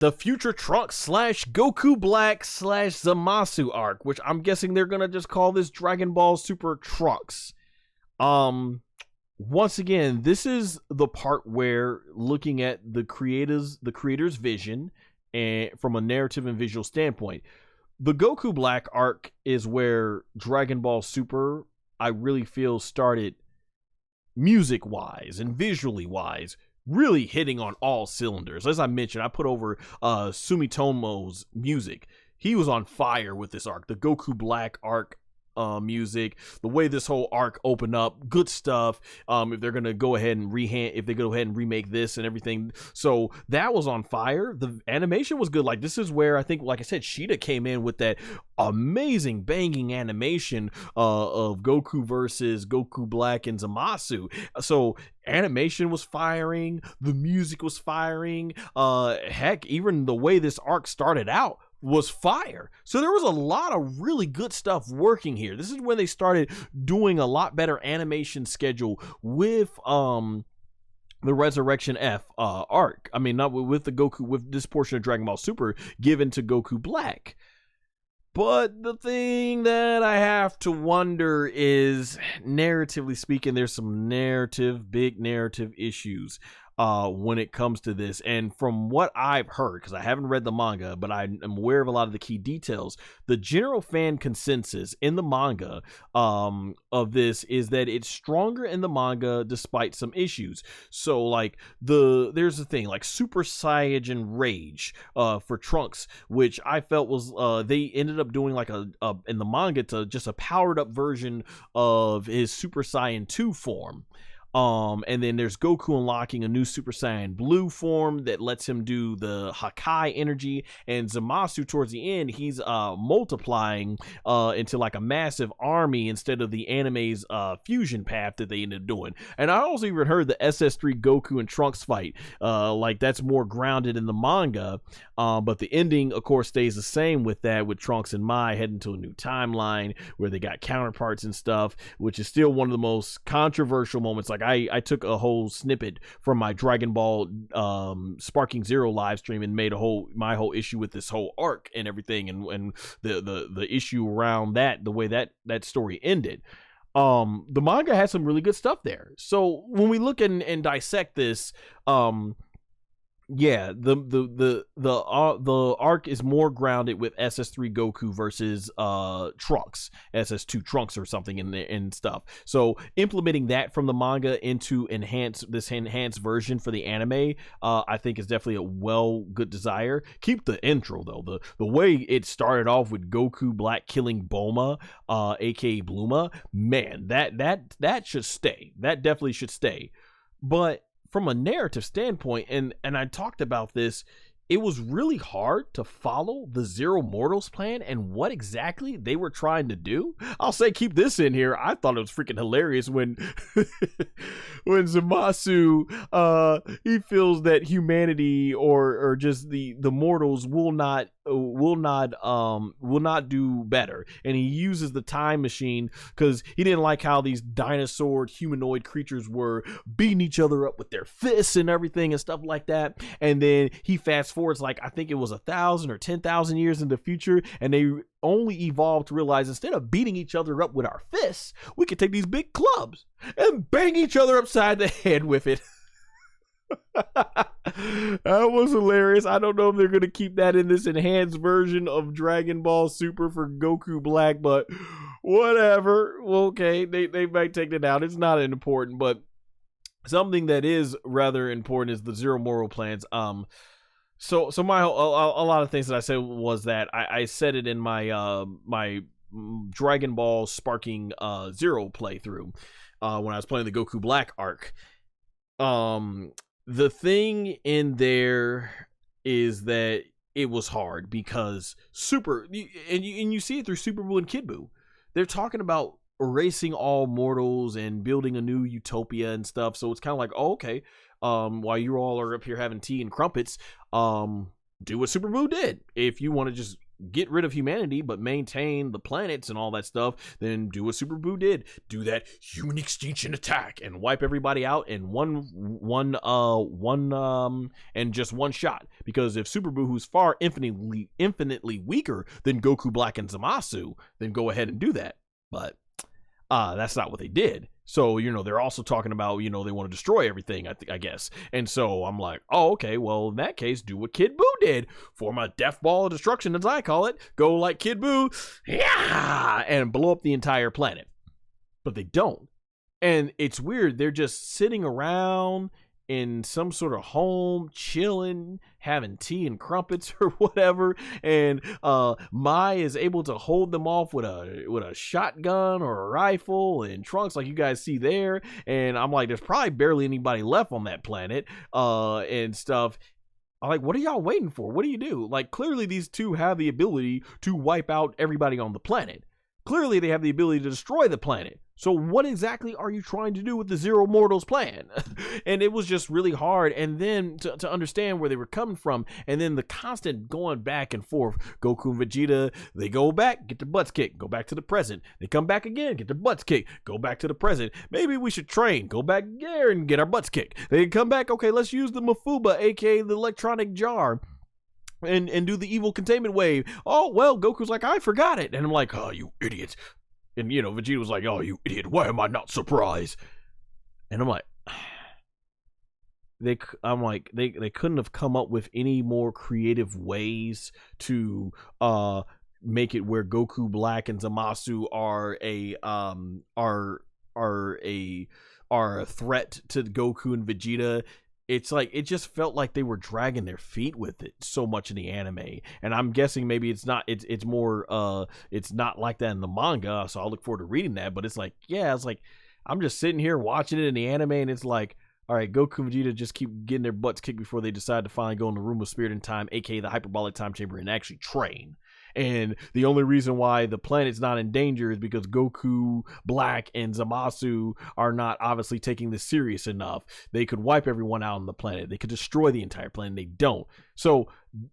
the Future Trunks slash Goku Black slash Zamasu arc, which I'm guessing they're gonna just call this Dragon Ball Super Trunks. Once again, this is the part where looking at the creator's vision and from a narrative and visual standpoint, the Goku Black arc is where Dragon Ball Super, I really feel, started music wise and visually wise, really hitting on all cylinders. As I mentioned, I put over Sumitomo's music. He was on fire with this arc, the Goku Black arc. Music, the way this whole arc opened up, good stuff. If they're gonna go ahead and remake this and everything, so that was on fire. The animation was good. Like, this is where I think, like I said, Sheeta came in with that amazing banging animation of Goku versus Goku Black and Zamasu. So animation was firing, the music was firing. Heck, even the way this arc started out was fire. So there was a lot of really good stuff working here. This is when they started doing a lot better animation schedule with the Resurrection F arc. I mean, not with the Goku, with this portion of Dragon Ball Super given to Goku Black. But the thing that I have to wonder is, narratively speaking, there's some big narrative issues when it comes to this. And from what I've heard, because I haven't read the manga, but I'm aware of a lot of the key details, the general fan consensus in the manga of this is that it's stronger in the manga despite some issues. So like there's the thing, like Super Saiyan Rage for Trunks, which I felt was they ended up doing like a in the manga to just a powered up version of his Super Saiyan 2 form. And then there's Goku unlocking a new Super Saiyan Blue form that lets him do the Hakai energy, and Zamasu towards the end, he's multiplying into like a massive army instead of the anime's fusion path that they ended up doing. And I also even heard the SS3 Goku and Trunks fight, like that's more grounded in the manga, but the ending of course stays the same with that, with Trunks and Mai heading to a new timeline where they got counterparts and stuff, which is still one of the most controversial moments. Like I took a whole snippet from my Dragon Ball Sparking Zero live stream and made my whole issue with this whole arc and everything, and the issue around that, the way that story ended. The manga had some really good stuff there. So when we look and dissect this, yeah, the arc is more grounded with SS3 Goku versus Trunks, SS2 Trunks or something and stuff. So implementing that from the manga into this enhanced version for the anime, I think is definitely a good desire. Keep the intro though, the way it started off with Goku Black killing Bulma, aka Bluma, man, that should stay. That definitely should stay. But from a narrative standpoint, and I talked about this, it was really hard to follow the Zero Mortals plan and what exactly they were trying to do. I'll say, keep this in here. I thought it was freaking hilarious when when Zamasu he feels that humanity or just the mortals will not do better, and he uses the time machine because he didn't like how these dinosaur humanoid creatures were beating each other up with their fists and everything and stuff like that. And then he fast forwards, like I think it was 1,000 or 10,000 years in the future, and they only evolved to realize instead of beating each other up with our fists, we could take these big clubs and bang each other upside the head with it. That was hilarious. I don't know if they're going to keep that in this enhanced version of Dragon Ball Super for Goku Black, but whatever. Okay, they might take it out. It's not important, but something that is rather important is the Zero Moral plans. So a lot of things that I said was that I said it in my my Dragon Ball Sparking Zero playthrough when I was playing the Goku Black arc. The thing in there is that it was hard because you see it through Super Buu and Kid Buu. They're talking about erasing all mortals and building a new utopia and stuff. So it's kind of like, oh, okay, while you all are up here having tea and crumpets, do what Super Buu did. If you want to just get rid of humanity but maintain the planets and all that stuff, then do what Super Buu did. Do that human extinction attack and wipe everybody out in and just one shot. Because if Super Buu, who's far infinitely weaker than Goku Black and Zamasu, then go ahead and do that. But that's not what they did. So, you know, they're also talking about, you know, they want to destroy everything, I guess. And so I'm like, oh, okay, well, in that case, do what Kid Buu did. Form a death ball of destruction, as I call it. Go like Kid Buu, yeah, and blow up the entire planet. But they don't. And it's weird. They're just sitting around in some sort of home, chilling, having tea and crumpets or whatever, and Mai is able to hold them off with a shotgun or a rifle and Trunks, like you guys see there. And I'm like, there's probably barely anybody left on that planet, and stuff. I'm like, what are y'all waiting for? What do you do? Like, clearly these two have the ability to wipe out everybody on the planet. Clearly they have the ability to destroy the planet. So what exactly are you trying to do with the Zero Mortals plan? And it was just really hard. And then to understand where they were coming from, and then the constant going back and forth. Goku and Vegeta, they go back, get their butts kicked, go back to the present. They come back again, get their butts kicked, go back to the present. Maybe we should train, go back there and get our butts kicked. They come back, okay, let's use the Mafuba, aka the electronic jar. And do the evil containment wave. Oh, well, Goku's like, I forgot it. And I'm like, oh, you idiots. And, you know, Vegeta was like, oh, you idiot, why am I not surprised? And I'm like, they couldn't have come up with any more creative ways to make it where Goku Black and Zamasu are a threat to Goku and Vegeta. It's like, it just felt like they were dragging their feet with it so much in the anime. And I'm guessing maybe it's not like that in the manga, so I'll look forward to reading that. But it's like, yeah, it's like, I'm just sitting here watching it in the anime, and it's like, all right, Goku and Vegeta just keep getting their butts kicked before they decide to finally go in the Room of Spirit and Time, aka the Hyperbolic Time Chamber, and actually train. And the only reason why the planet's not in danger is because Goku, Black, and Zamasu are not obviously taking this serious enough. They could wipe everyone out on the planet. They could destroy the entire planet. They don't. So,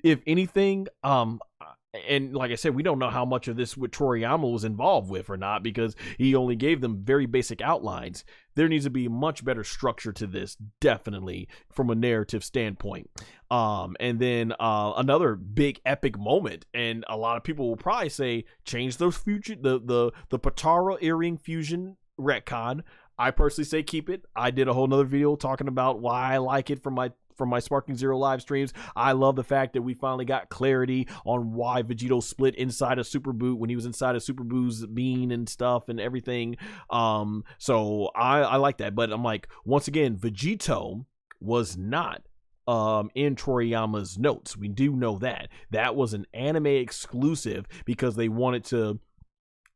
if anything, and like I said, we don't know how much of this with Toriyama was involved with or not, because he only gave them very basic outlines. There needs to be much better structure to this, definitely, from a narrative standpoint. And then another big epic moment, and a lot of people will probably say, change those future the Potara earring fusion retcon. I personally say keep it. I did a whole nother video talking about why I like it from my Sparking Zero live streams. I love the fact that we finally got clarity on why Vegito split inside of Super Buu when he was inside of Super Buu's bean and stuff and everything. So I like that. But I'm like, once again, Vegito was not in Toriyama's notes. We do know that. That was an anime exclusive because they wanted to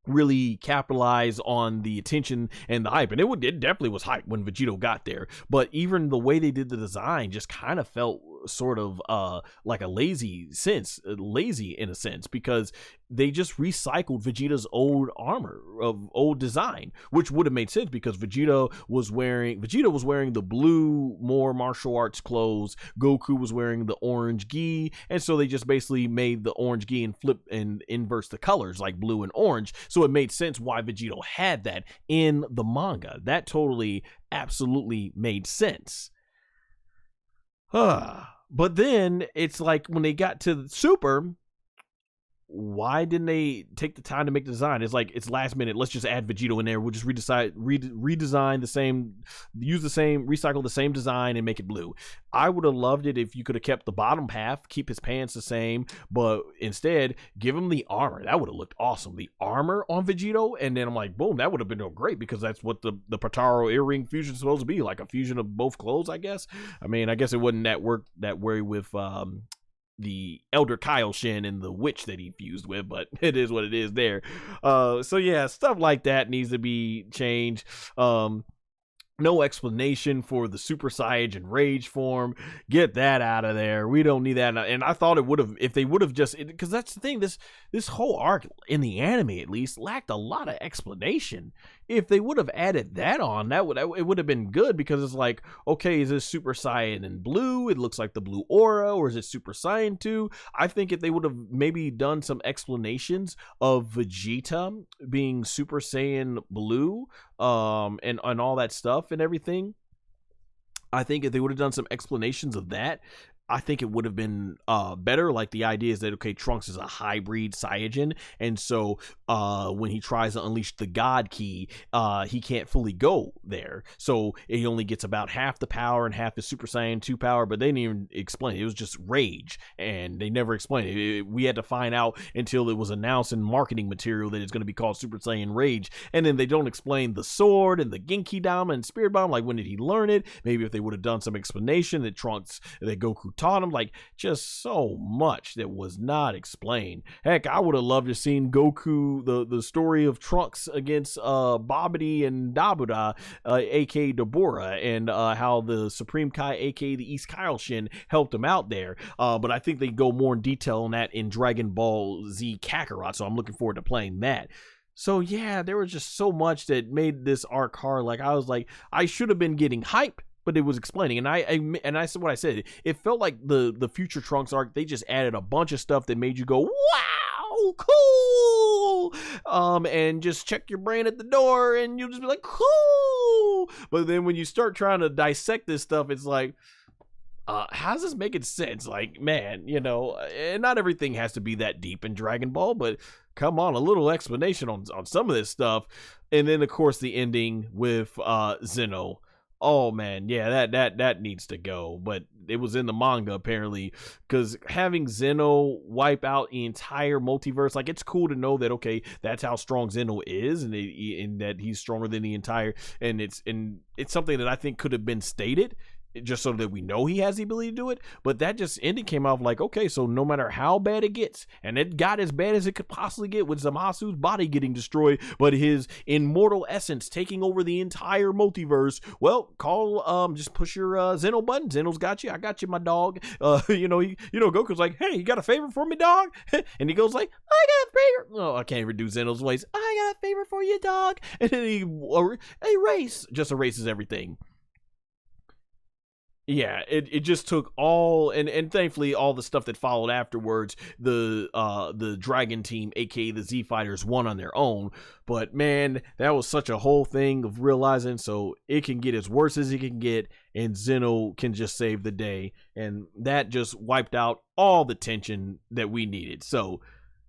really capitalize on the attention and the hype, and it definitely was hype when Vegito got there. But even the way they did the design just kind of felt sort of like a lazy in a sense, because they just recycled Vegeta's old armor of old design, which would have made sense because Vegeta was wearing the blue, more martial arts clothes. Goku was wearing the orange gi, and so they just basically made the orange gi and flip and inverse the colors like blue and orange. So it made sense why Vegito had that in the manga. That totally, absolutely made sense. But then it's like when they got to the Super, why didn't they take the time to make the design? It's like, it's last minute. Let's just add Vegito in there. We'll just redesign the same, recycle the same design and make it blue. I would have loved it if you could have kept the bottom half, keep his pants the same, but instead give him the armor. That would have looked awesome. The armor on Vegito, and then I'm like, boom, that would have been great because that's what the Potaro earring fusion is supposed to be, like a fusion of both clothes, I guess. I mean, I guess it wouldn't that way with the Elder Kaioshin and the witch that he fused with, but it is what it is there. So yeah, stuff like that needs to be changed. No explanation for the Super Saiyan Rage form. Get that out of there. We don't need that. And I thought it would have, if they would have just, because that's the thing, this whole arc in the anime at least lacked a lot of explanation. if they would have added that on, it would have been good, because it's like, okay, is this Super Saiyan in blue? It looks like the blue aura, or is it Super Saiyan 2? I think if they would have maybe done some explanations of Vegeta being Super Saiyan blue, and all that stuff and everything, I think if they would have done some explanations of that, I think it would have been better. Like, the idea is that, okay, Trunks is a hybrid Saiyajin, and so when he tries to unleash the God Ki, he can't fully go there. So he only gets about half the power and half the Super Saiyan 2 power, but they didn't even explain it. It was just rage, and they never explained it. We had to find out until it was announced in marketing material that it's going to be called Super Saiyan Rage, and then they don't explain the sword and the Genki Dama and Spirit Bomb. Like, when did he learn it? Maybe if they would have done some explanation that Goku taught him, like, just so much that was not explained. Heck, I would have loved to seen Goku, the story of Trunks against Babidi and Dabuda, aka Dabura, and how the Supreme Kai, aka the East Kaioshin, helped him out there. But I think they go more in detail on that in Dragon Ball Z Kakarot, so I'm looking forward to playing that. So yeah, there was just so much that made this arc hard. Like, I was like, I should have been getting hype, but it was explaining, and I said what I said. It felt like the Future Trunks arc, they just added a bunch of stuff that made you go, wow, cool, and just check your brain at the door, and you'll just be like, cool. But then when you start trying to dissect this stuff, it's like, how's this making sense? Like, man, and not everything has to be that deep in Dragon Ball, but come on, a little explanation on some of this stuff. And then, of course, the ending with Zeno. Oh man, yeah, that needs to go. But it was in the manga apparently, because having Zeno wipe out the entire multiverse, like, it's cool to know that, okay, that's how strong Zeno is, and that he's stronger than the entire, and it's something that I think could have been stated, just so that we know he has the ability to do it. But that just ending came out like, okay, so no matter how bad it gets, and it got as bad as it could possibly get with Zamasu's body getting destroyed, but his immortal essence taking over the entire multiverse, well, just push your Zeno button. Zeno's got you. I got you, my dog. Goku's like, hey, you got a favor for me, dog? And he goes like, I got a favor. Oh, I can't even do Zeno's voice. I got a favor for you, dog. And then he erases everything. Yeah, it just took all, and thankfully all the stuff that followed afterwards, the Dragon Team, aka the Z Fighters, won on their own. But man, that was such a whole thing of realizing, so it can get as worse as it can get, and Zeno can just save the day, and that just wiped out all the tension that we needed. So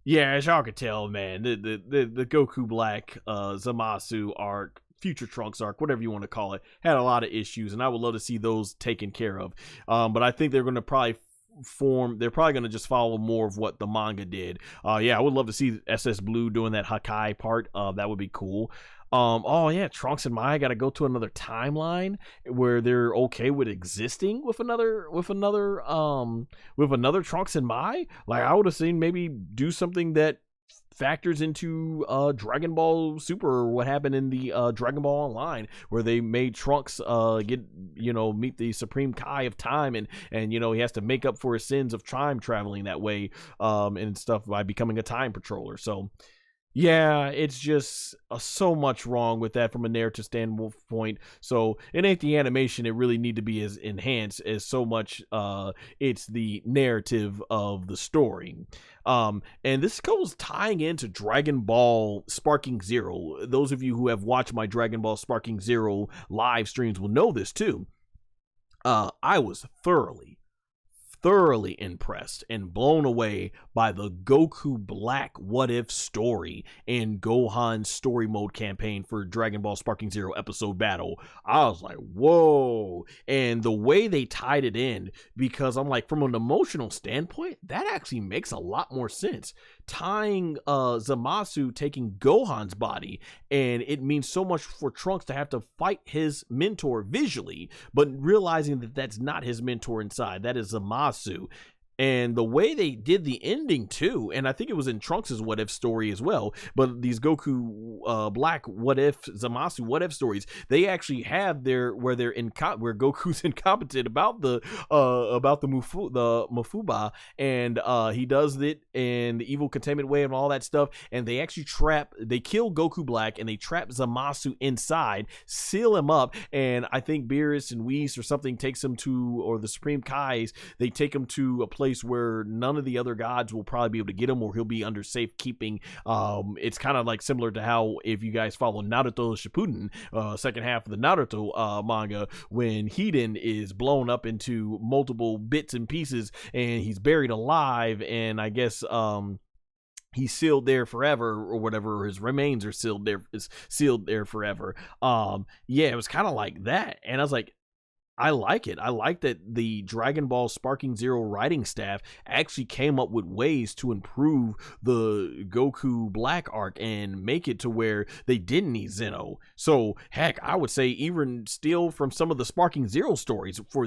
yeah, as y'all could tell, man, the Goku Black Zamasu arc, Future Trunks arc, whatever you want to call it, had a lot of issues, and I would love to see those taken care of. But I think they're going to probably they're probably going to just follow more of what the manga did. Yeah, I would love to see SS Blue doing that Hakai part. That would be cool. Oh yeah, Trunks and Mai got to go to another timeline where they're okay with existing with another Trunks and Mai. Like, I would have seen maybe do something that factors into Dragon Ball Super, or what happened in the Dragon Ball Online, where they made Trunks meet the Supreme Kai of time, and he has to make up for his sins of time traveling that way and stuff by becoming a time patroller. So yeah, it's just so much wrong with that from a narrative standpoint. So it ain't the animation, it really need to be as enhanced as so much it's the narrative of the story. And this goes tying into Dragon Ball Sparking Zero. Those of you who have watched my Dragon Ball Sparking Zero live streams will know this too. I was thoroughly impressed and blown away by the Goku Black What If story and Gohan's story mode campaign for Dragon Ball Sparking Zero episode battle. I was like, whoa. And the way they tied it in, because I'm like, from an emotional standpoint, that actually makes a lot more sense. Tying Zamasu taking Gohan's body, and it means so much for Trunks to have to fight his mentor visually, but realizing that that's not his mentor inside, that is Zamasu. And the way they did the ending too, and I think it was in Trunks' what if story as well, but these Goku Black what if, Zamasu what if stories, they actually have their where they're where Goku's incompetent about the Mafuba, and he does it in the evil containment way and all that stuff, and they actually kill Goku Black and they trap Zamasu inside, seal him up, and I think Beerus and Whis or something takes him to, or the Supreme Kais, they take him to a place where none of the other gods will probably be able to get him, or he'll be under safekeeping. It's kind of like similar to how, if you guys follow Naruto Shippuden, second half of the Naruto manga, when Hiden is blown up into multiple bits and pieces and he's buried alive, and I guess he's sealed there forever, or whatever, or his remains are sealed there forever. Yeah, it was kind of like that, and I was like, I like it. I like that the Dragon Ball Sparking Zero writing staff actually came up with ways to improve the Goku Black arc and make it to where they didn't need Zeno. So heck, I would say even steal from some of the Sparking Zero stories for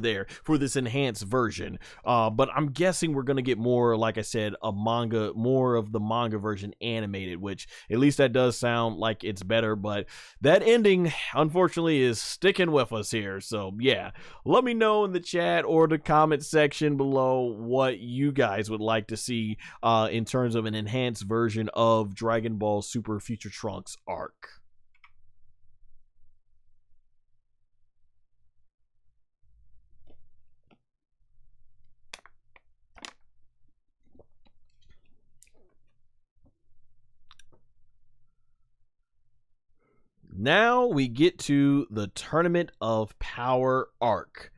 this enhanced version. But I'm guessing we're gonna get more, like I said, more of the manga version animated, which at least that does sound like it's better. But that ending, unfortunately, is sticking with us here. So yeah. Let me know in the chat or the comment section below what you guys would like to see in terms of an enhanced version of Dragon Ball Super Future Trunks arc. Now we get to the Tournament of Power arc.